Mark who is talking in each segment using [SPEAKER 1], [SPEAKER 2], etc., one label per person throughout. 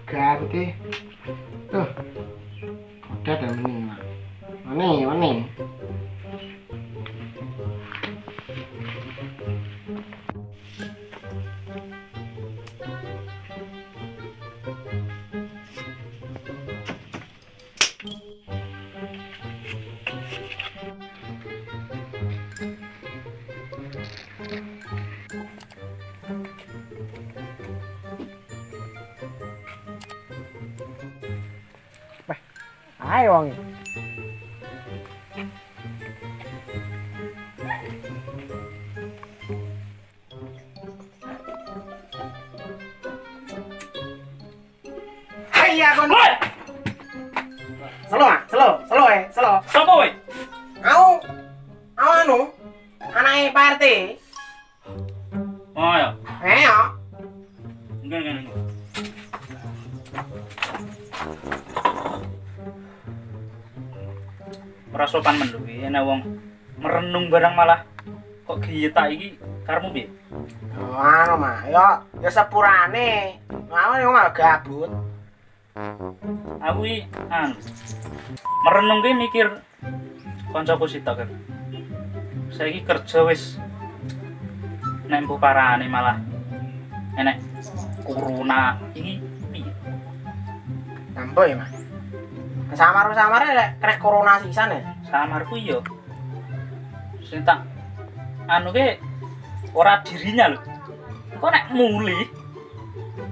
[SPEAKER 1] Ganti. Tuh. Udah dan ini. Mana? Ayo wong. Hai ya kon. Selo.
[SPEAKER 2] Sopo kowe?
[SPEAKER 1] Au anu. Anake Pak RT.
[SPEAKER 2] Oh ya.
[SPEAKER 1] Ya.
[SPEAKER 2] Enggak. Ora sopan men lho, enak wong merenung barang malah kok giyetak iki karemu piye?
[SPEAKER 1] Oh, anu mah, ya sepurane. Ngawon yo malah gabut.
[SPEAKER 2] Aku iki merenung ki mikir kancaku sitok kan. Saiki kerja wis nek mbuh parane malah enek corona iki piye?
[SPEAKER 1] Nampo ya, Mas. Samar-samare lek kena corona sisan ya.
[SPEAKER 2] Samarku yo sing tak anu ke ora dirinya lho. Kok nek muli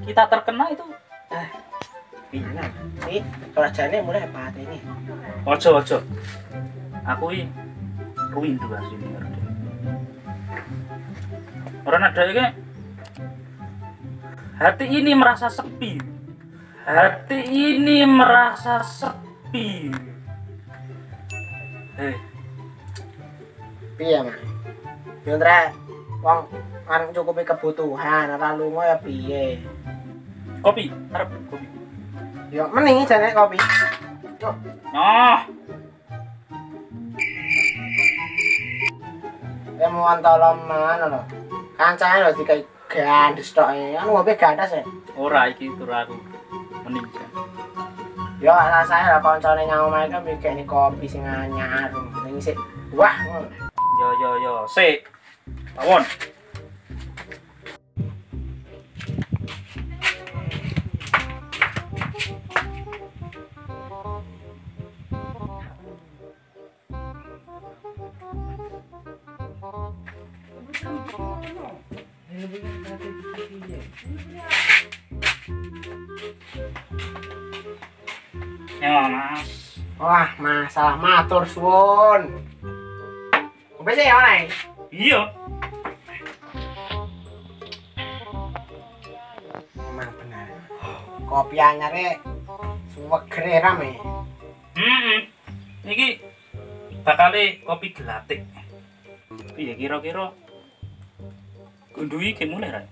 [SPEAKER 2] kita terkena itu
[SPEAKER 1] Gimana? Ini kerajane mulai hebat ini.
[SPEAKER 2] ojo. Aku iki rindu asline karo dia. Ora ada iki hati ini merasa sepi.
[SPEAKER 1] Piye, Mas? Yo ntre wong kan cukupi kebutuhan, ora lunga ya piye?
[SPEAKER 2] Kopi, arep kopi.
[SPEAKER 1] Yo mending jane kopi. Cuk.
[SPEAKER 2] Noh,
[SPEAKER 1] Mau tolong mana lho? Kancane lho dikai gandes tok e. Anu ngopi gandes ya.
[SPEAKER 2] ora iki tur aku. Mending jan.
[SPEAKER 1] Yo rasane lah kancane nyang omahe kan mikirne kopi sing anyar. Ning sik wah.
[SPEAKER 2] Yo, sik. Tawon. Ya, Mas.
[SPEAKER 1] Wah, masalah matur suwun. Wis ya ora.
[SPEAKER 2] Iya.
[SPEAKER 1] Emang bener. Kopi anyare suwegere rame.
[SPEAKER 2] Iki bakale kopi gelatik. Piye kira-kira kunduhi ke mulai ra?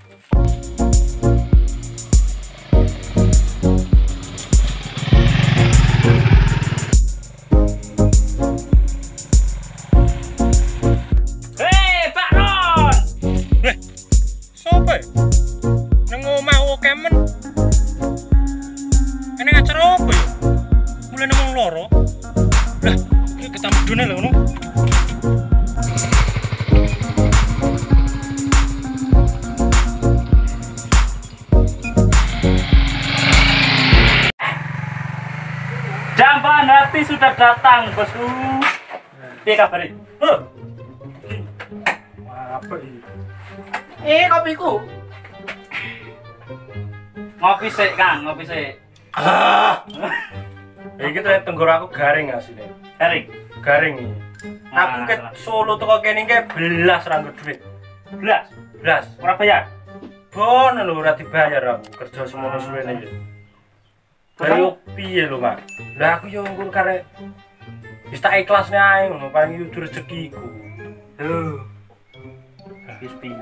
[SPEAKER 2] Jamban hati sudah datang, bosku. Piye kabare?
[SPEAKER 1] Apa ini? Kopiku.
[SPEAKER 2] Ngopi sik, Kang, ngopi sik.
[SPEAKER 3] Iki tuh tenggorokanku garing asline. Garing iki. Aku ke Solo teko kene iki belas ra nggo dhuwit. Belas.
[SPEAKER 2] Ora bayar.
[SPEAKER 3] Bon lho ora dibayar aku kerja semono suwene iki. Bayo piye lho, Mak? Lah aku yo nggur karek wis tak ikhlasne ae ngono, paling iki rezekiku. Lho.
[SPEAKER 2] Wis piye?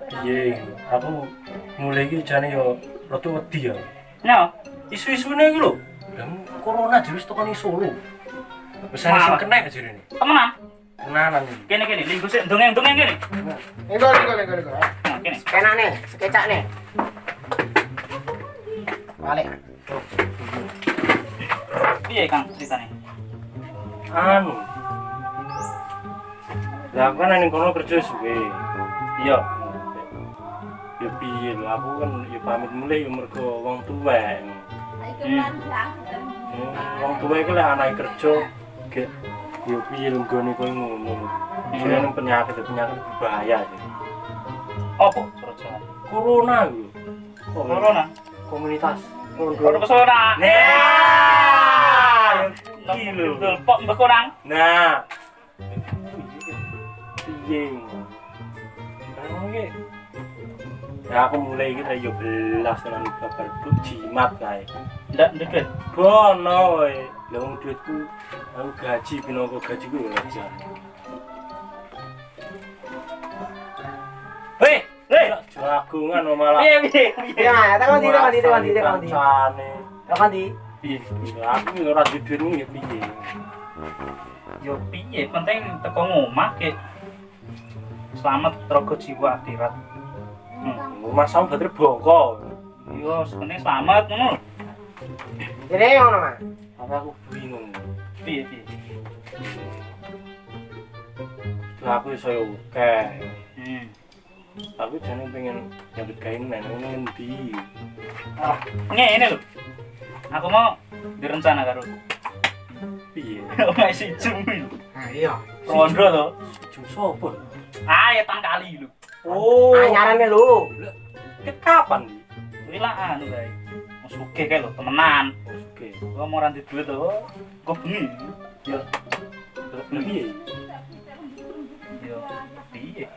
[SPEAKER 3] Piye? Aku mulai iki jane yo rada wedi ya.
[SPEAKER 2] Ya,
[SPEAKER 3] Isu-isune iki lho. Lah corona dhewe wis teko ning Solo. Wis ana sing kena jarene.
[SPEAKER 2] temenan.
[SPEAKER 3] Tenanan iki.
[SPEAKER 2] Kene linggo sik ndongeng-ndongeng kene.
[SPEAKER 1] Engko.
[SPEAKER 2] kene.
[SPEAKER 1] Kena nih, sekecak nih. Balik.
[SPEAKER 2] Piye Kang ceritane?
[SPEAKER 3] Anu. Lah aku kan ning kono kerja suwe.
[SPEAKER 2] Iya.
[SPEAKER 3] Ya piye lho, aku kan ya pamit mulai ya mergo wong tuwek. Wong tuwek iki lek anake kerja ge ya piye lho nggone koyo ngono. Jenenge penyakit bahaya sih.
[SPEAKER 2] Apa cara-cara?
[SPEAKER 3] Corona lho.
[SPEAKER 2] Corona.
[SPEAKER 3] Komunitas.
[SPEAKER 2] Ono pesona.
[SPEAKER 3] Nah. Iki lho.
[SPEAKER 2] Betul, pok mbek kurang.
[SPEAKER 3] Nah. Piye? Kan iki. Ya aku mulai iki yo belas tenan kabar bu jimat kae.
[SPEAKER 2] Ndak duit.
[SPEAKER 3] Bono wae. Lah wong duitku aku gaji pinoko gajiku ya aja.
[SPEAKER 2] Hei,
[SPEAKER 3] Jagungan malah.
[SPEAKER 2] piye?
[SPEAKER 1] Ya, takon di.
[SPEAKER 3] Kancane.
[SPEAKER 1] Takon di.
[SPEAKER 3] Piye? Aku yo ora duit ya piye.
[SPEAKER 2] Yo piye penting teko ngomah ke selamat rogo jiwa akhirat.
[SPEAKER 3] Mas sam bater bongko.
[SPEAKER 2] Yo sebenarnya selamat ngono.
[SPEAKER 1] Jadi ngono, Mas.
[SPEAKER 3] Tapi aku bingung.
[SPEAKER 2] Piye?
[SPEAKER 3] Aku iso yo akeh. Aku jane pengen nyambut gawe nang ngendi.
[SPEAKER 2] Ngene lho. Aku mau direncana karo
[SPEAKER 3] Piye?
[SPEAKER 2] omah si Jum.
[SPEAKER 1] Nah, iya.
[SPEAKER 2] Rondo to.
[SPEAKER 3] Jum sopo?
[SPEAKER 2] Ah, ya tang kali lho.
[SPEAKER 3] Oh,
[SPEAKER 1] Anyarane lho.
[SPEAKER 3] ket kapan?
[SPEAKER 2] Kuwi lah anu kae. Wis sugih kae lho, temenan.
[SPEAKER 3] Oke.
[SPEAKER 2] Gua mau ranti duit to. Kok bengi. Yo.
[SPEAKER 3] Piye?
[SPEAKER 2] Yo. Piye?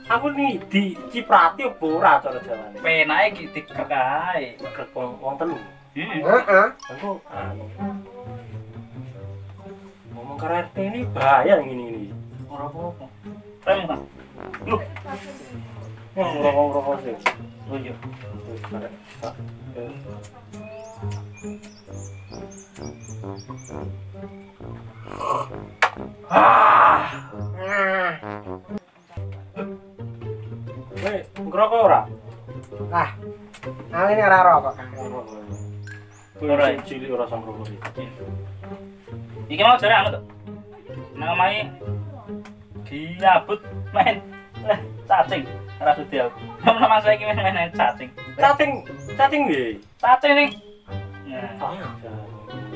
[SPEAKER 3] Aku nih di Ciprati opo ora cara jawane?
[SPEAKER 2] Penake ki dikek kae.
[SPEAKER 3] Krek wong telu.
[SPEAKER 1] Heeh.
[SPEAKER 3] Aku anu. Ngomong karo RT ini bahaya ngene-ngene.
[SPEAKER 2] Ora apa-apa. Rem kan. Loh,
[SPEAKER 3] Ngerokok sih.
[SPEAKER 2] oh iya.
[SPEAKER 1] Nah,
[SPEAKER 3] Weh, ngerokok ora?
[SPEAKER 1] lah. Nah, ini ora rokok, Kang.
[SPEAKER 3] Ora cilik ora sang ngerokok iki.
[SPEAKER 2] Iki mau jare anu to. Nang omahe diabut main cacing. Ora sudi aku. Nama saiki main cacing.
[SPEAKER 3] Cacing piye?
[SPEAKER 2] Cacing ning.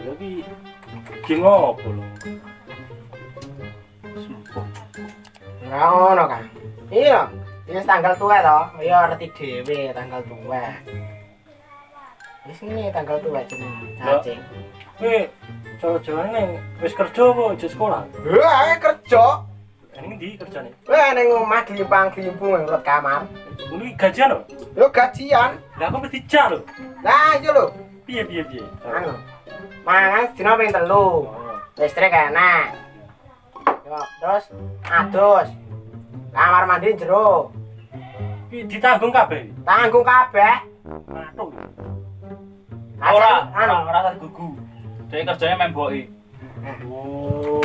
[SPEAKER 3] Tapi ki ngopo lho?
[SPEAKER 1] Ora ngono, Kang. Iya. Ini tanggal tua toh. Iya, ngerti dhewe tanggal tua. Wis ini tanggal tua jeneng cacing.
[SPEAKER 3] Weh, cowok-cowoknya wis kerja apa aja sekolah?
[SPEAKER 1] Wah, kerja.
[SPEAKER 3] Ini di kerjane.
[SPEAKER 1] Wah, ning omah glimpang-glimpung urut kamar.
[SPEAKER 3] Ini gajian lho.
[SPEAKER 1] Yo gajian.
[SPEAKER 3] Lah aku mesti jar lho.
[SPEAKER 1] Lah, iya lho.
[SPEAKER 3] Piye?
[SPEAKER 1] Anu. Mangan dina ping 3. Listrik enak. Yo, terus adus. Kamar mandi jero.
[SPEAKER 3] Ki ditanggung kabeh.
[SPEAKER 1] Tanggung kabeh.
[SPEAKER 3] Aduh.
[SPEAKER 2] Ora,
[SPEAKER 1] anu.
[SPEAKER 2] ora gugu. Dhewe kerjane main boki.
[SPEAKER 3] Oh,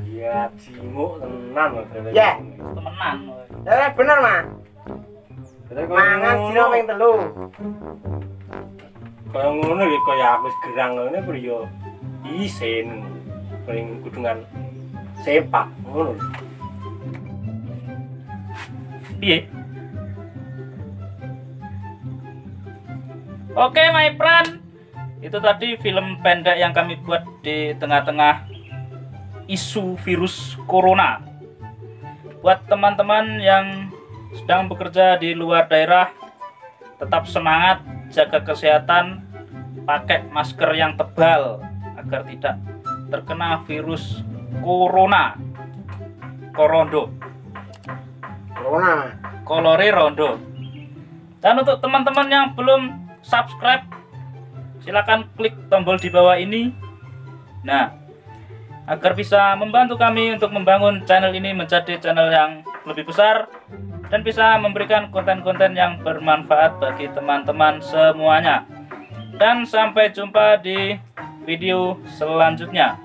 [SPEAKER 3] ya cimuk tenan lho ternyata.
[SPEAKER 1] Ya.
[SPEAKER 2] Temenan kowe.
[SPEAKER 1] Ya bener, Mas. Mangan dina ping 3.
[SPEAKER 3] Kaya ngono iki kaya aku wis gerang ngene kuwi yo isin. Paling kudungan sepak ngono.
[SPEAKER 2] Piye? Oke, my friend. Itu tadi film pendek yang kami buat di tengah-tengah isu virus corona. Buat teman-teman yang sedang bekerja di luar daerah, tetap semangat, jaga kesehatan, pakai masker yang tebal agar tidak terkena virus corona. Korondo.
[SPEAKER 1] Corona.
[SPEAKER 2] Kolore rondo. Dan untuk teman-teman yang belum subscribe, silakan klik tombol di bawah ini. Nah, agar bisa membantu kami untuk membangun channel ini menjadi channel yang lebih besar dan bisa memberikan konten-konten yang bermanfaat bagi teman-teman semuanya. Dan sampai jumpa di video selanjutnya.